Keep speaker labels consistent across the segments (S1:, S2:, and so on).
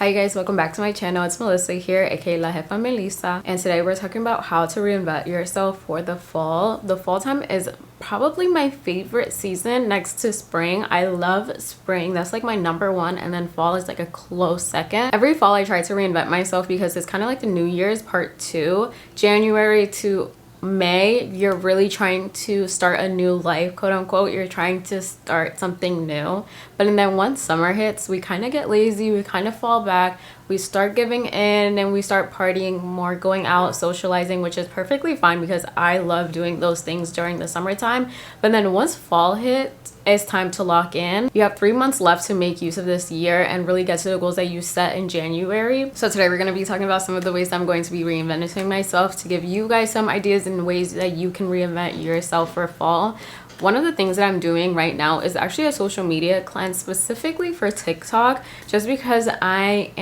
S1: Hi guys, welcome back to my channel. It's Melissa here, aka La Jefa Melissa, and today we're talking about how to reinvent yourself for the fall. The fall time is probably my favorite season next to spring. I love spring. That's like my number one, and then fall is like a close second. Every fall I try to reinvent myself because it's kind of like the New Year's part 2. January to May, you're really trying to start a new life, quote unquote. You're trying to start something new. But then once summer hits, we kind of get lazy, we kind of fall back, we start giving in, and we start partying more, going out, socializing, which is perfectly fine because I love doing those things during the summertime. But then once fall hits, it's time to lock in. You have 3 months left to make use of this year and really get to the goals that you set in January. So today we're going to be talking about some of the ways I'm going to be reinventing myself to give you guys some ideas and ways that you can reinvent yourself for fall. One of the things that I'm doing right now is actually a social media cleanse specifically for TikTok, just because I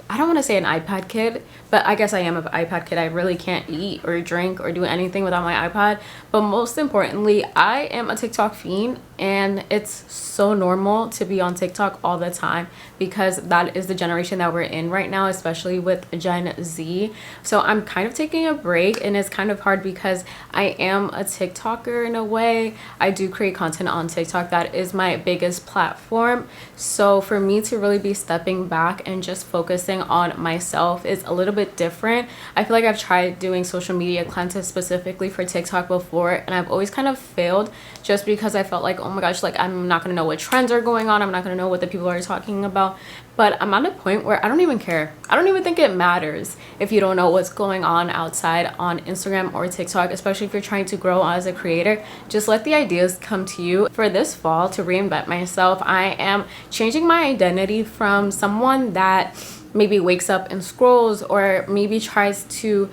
S1: don't want to say an iPad kid, but I guess I am an iPad kid. I really can't eat or drink or do anything without my iPad. But most importantly, I am a TikTok fiend, and it's so normal to be on TikTok all the time because that is the generation that we're in right now, especially with Gen Z. So I'm kind of taking a break, and it's kind of hard because I am a TikToker in a way. I do create content on TikTok. That is my biggest platform. So for me to really be stepping back and just focusing on myself is a little bit different. I feel like I've tried doing social media cleanses specifically for TikTok before, and I've always kind of failed just because I felt like, oh my gosh, like I'm not gonna know what trends are going on, I'm not gonna know what the people are talking about. But I'm at a point where I don't even care. I don't even think it matters if you don't know what's going on outside on Instagram or TikTok, especially if you're trying to grow as a creator. Just let the ideas come to you. For this fall, to reinvent myself, I am changing my identity from someone that maybe wakes up and scrolls, or maybe tries to,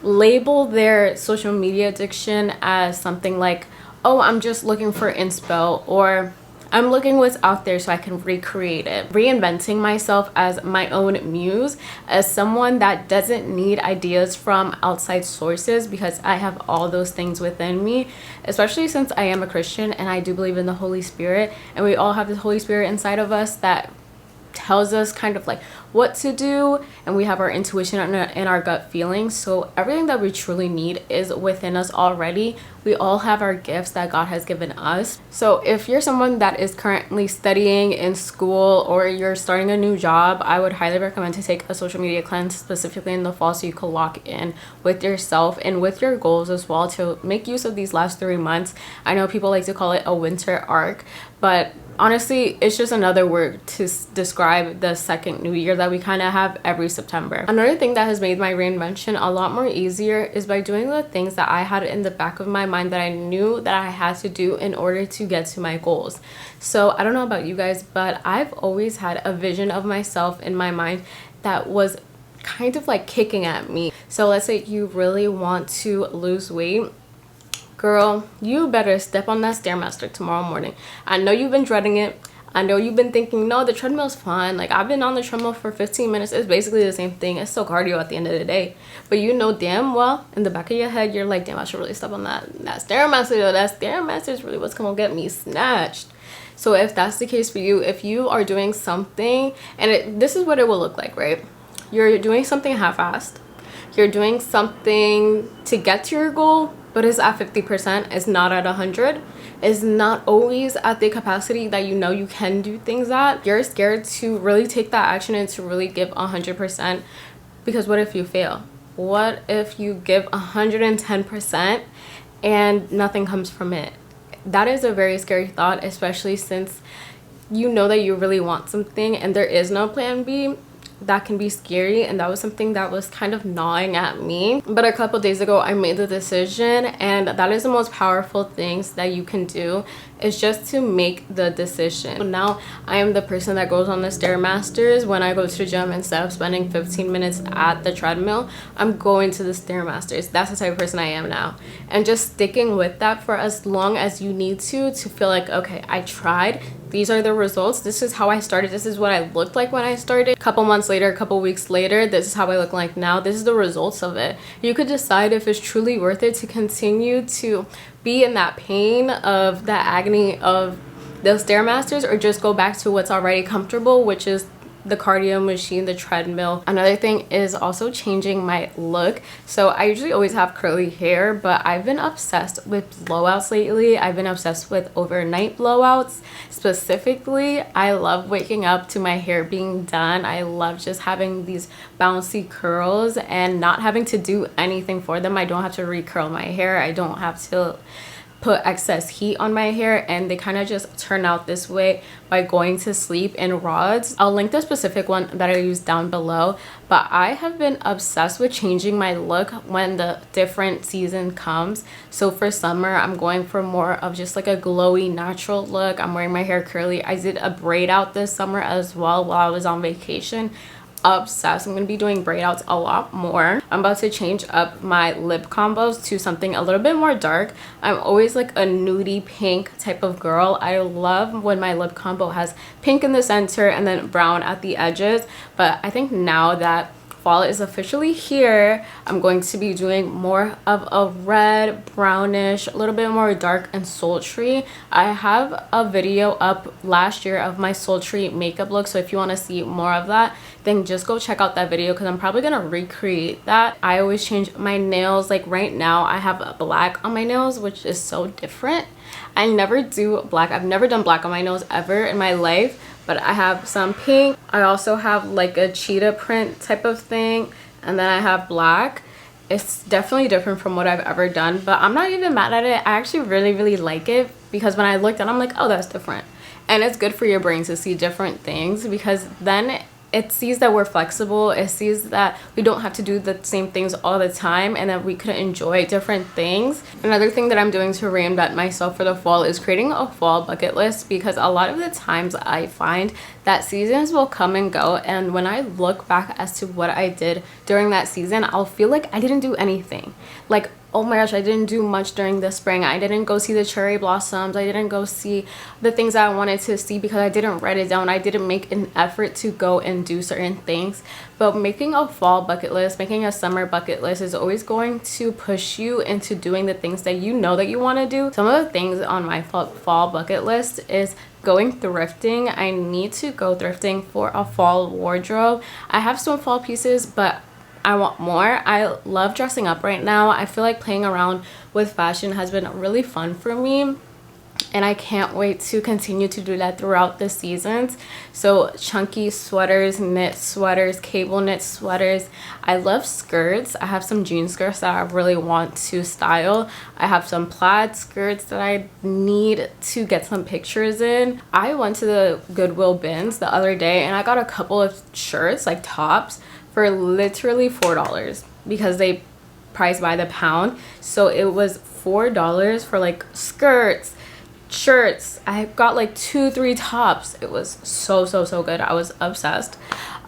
S1: label their social media addiction as something like, oh, I'm just looking for inspo, or I'm looking what's out there so I can recreate it. Reinventing myself as my own muse, as someone that doesn't need ideas from outside sources because I have all those things within me, especially since I am a Christian and I do believe in the Holy Spirit, and we all have the Holy Spirit inside of us that tells us kind of like what to do, and we have our intuition and our gut feelings. So everything that we truly need is within us already. We all have our gifts that God has given us. So if you're someone that is currently studying in school or you're starting a new job, I would highly recommend to take a social media cleanse specifically in the fall so you can lock in with yourself and with your goals as well to make use of these last 3 months. I know people like to call it a winter arc, but honestly, it's just another word to describe the second new year that we kind of have every September. Another thing that has made my reinvention a lot more easier is by doing the things that I had in the back of my mind that I knew that I had to do in order to get to my goals. So I don't know about you guys, but I've always had a vision of myself in my mind that was kind of like kicking at me. So let's say you really want to lose weight. Girl, you better step on that Stairmaster tomorrow morning. I know you've been dreading it. I know you've been thinking, no, the treadmill's fine. Like, I've been on the treadmill for 15 minutes. It's basically the same thing. It's still cardio at the end of the day. But you know damn well, in the back of your head, you're like, damn, I should really step on that Stairmaster, though. That Stairmaster is really what's going to get me snatched. So if that's the case for you, if you are doing something, and this is what it will look like, right? You're doing something half-assed. You're doing something to get to your goal, but it's at 50%, it's not at 100, it's not always at the capacity that you know you can do things at. You're scared to really take that action and to really give 100%, because what if you fail? What if you give 110% and nothing comes from it? That is a very scary thought, especially since you know that you really want something and there is no plan B. That can be scary, and that was something that was kind of gnawing at me. But a couple days ago I made the decision, and that is the most powerful things that you can do, is just to make the decision. Now I am the person that goes on the Stairmasters when I go to the gym. Instead of spending 15 minutes at the treadmill, I'm going to the Stairmasters. That's the type of person I am now, and just sticking with that for as long as you need to feel like, okay, I tried, these are the results, this is how I started, this is what I looked like when I started. A couple months later, a couple weeks later, this is how I look like now. This is the results of it. You could decide if it's truly worth it to continue to be in that pain of that agony of those Stairmasters, or just go back to what's already comfortable, which is the cardio machine, the treadmill. Another thing is also changing my look. So I usually always have curly hair, but I've been obsessed with blowouts lately. I've been obsessed with overnight blowouts. Specifically, I love waking up to my hair being done. I love just having these bouncy curls and not having to do anything for them. I don't have to recurl my hair. I don't have to put excess heat on my hair, and they kind of just turn out this way by going to sleep in rods. I'll link the specific one that I use down below, but I have been obsessed with changing my look when the different season comes. So for summer, I'm going for more of just like a glowy natural look. I'm wearing my hair curly. I did a braid out this summer as well while I was on vacation. Obsessed. I'm gonna be doing braid outs a lot more. I'm about to change up my lip combos to something a little bit more dark. I'm always like a nudie pink type of girl. I love when my lip combo has pink in the center and then brown at the edges, but I think now that fall is officially here, I'm going to be doing more of a red, brownish, a little bit more dark and sultry. I have a video up last year of my sultry makeup look, so if you want to see more of that, then just go check out that video because I'm probably gonna recreate that. I always change my nails. Like right now I have black on my nails, which is so different. I never do black. I've never done black on my nails ever in my life, but I have some pink. I also have like a cheetah print type of thing, and then I have black. It's definitely different from what I've ever done, but I'm not even mad at it. I actually really like it because when I looked at it, I'm like, oh, that's different. And it's good for your brain to see different things because then it sees that we're flexible. It sees that we don't have to do the same things all the time and that we could enjoy different things. Another thing that I'm doing to reinvent myself for the fall is creating a fall bucket list, because a lot of the times I find that seasons will come and go, and when I look back as to what I did during that season, I'll feel like I didn't do anything. Like, oh my gosh, I didn't do much during the spring. I didn't go see the cherry blossoms. I didn't go see the things that I wanted to see because I didn't write it down. I didn't make an effort to go and do certain things. But making a fall bucket list, making a summer bucket list is always going to push you into doing the things that you know that you want to do. Some of the things on my fall bucket list is going thrifting. I need to go thrifting for a fall wardrobe. I have some fall pieces, but I want more. I love dressing up right now. I feel like playing around with fashion has been really fun for me, and I can't wait to continue to do that throughout the seasons. So chunky sweaters, knit sweaters, cable knit sweaters. I love skirts. I have some jean skirts that I really want to style. I have some plaid skirts that I need to get some pictures in. I went to the Goodwill bins the other day and I got a couple of shirts, like tops, for literally $4 because they price by the pound. So it was $4 for like skirts, shirts. I got like 2-3 tops. It was so good. I was obsessed.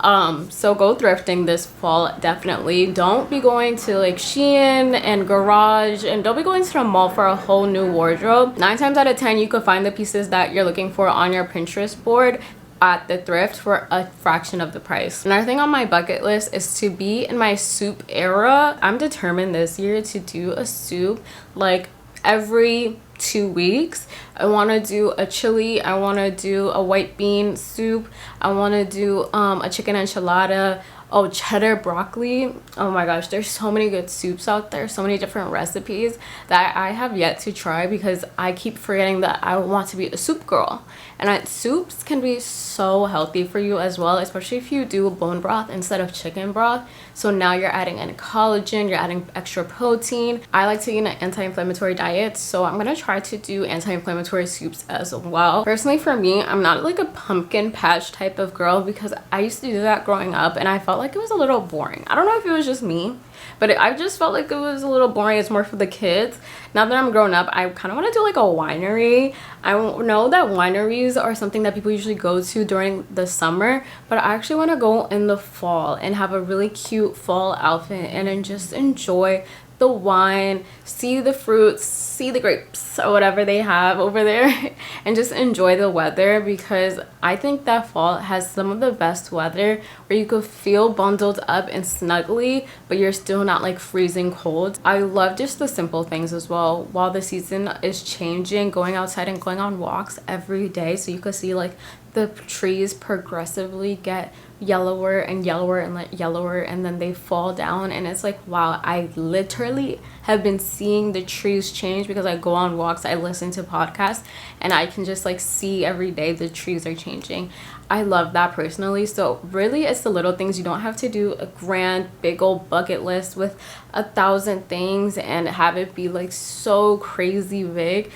S1: So go thrifting this fall, definitely. Don't be going to like Shein and Garage, and don't be going to the mall for a whole new wardrobe. 9 times out of 10 you could find the pieces that you're looking for on your Pinterest board at the thrift for a fraction of the price. Another thing on my bucket list is to be in my soup era. I'm determined this year to do a soup like every 2 weeks. I want to do a chili, I want to do a white bean soup, I want to do a chicken enchilada, oh, cheddar broccoli. Oh my gosh, there's so many good soups out there, so many different recipes that I have yet to try because I keep forgetting that I want to be a soup girl. And soups can be so healthy for you as well, especially if you do bone broth instead of chicken broth. So now you're adding in collagen, you're adding extra protein. I like to eat an anti-inflammatory diet, so I'm gonna try to do anti-inflammatory soups as well. Personally, for me, I'm not like a pumpkin patch type of girl because I used to do that growing up and I felt like it was a little boring. I don't know if it was just me, but I just felt like it was a little boring. It's more for the kids. Now that I'm grown up, I kind of want to do like a winery. I know that wineries are something that people usually go to during the summer, but I actually want to go in the fall and have a really cute fall outfit and then just enjoy the wine, see the fruits, see the grapes or whatever they have over there and just enjoy the weather, because I think that fall has some of the best weather where you could feel bundled up and snuggly but you're still not like freezing cold. I love just the simple things as well. While the season is changing, going outside and going on walks every day so you could see like the trees progressively get yellower and yellower and like yellower, and then they fall down, and it's like, wow, I literally have been seeing the trees change because I go on walks, I listen to podcasts, and I can just like see every day the trees are changing. I love that personally. So really, it's the little things. You don't have to do a grand big old bucket list with 1,000 things and have it be like so crazy big.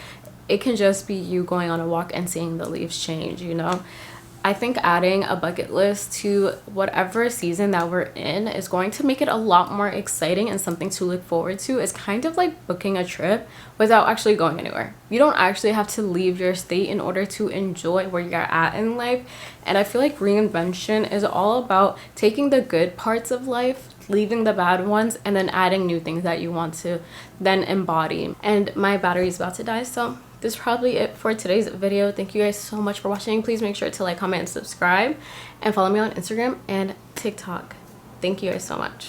S1: It can just be you going on a walk and seeing the leaves change, you know? I think adding a bucket list to whatever season that we're in is going to make it a lot more exciting and something to look forward to. It's kind of like booking a trip without actually going anywhere. You don't actually have to leave your state in order to enjoy where you're at in life. And I feel like reinvention is all about taking the good parts of life, leaving the bad ones, and then adding new things that you want to then embody. And my battery is about to die, so this is probably it for today's video. Thank you guys so much for watching. Please make sure to like, comment, and subscribe, and follow me on Instagram and TikTok. Thank you guys so much.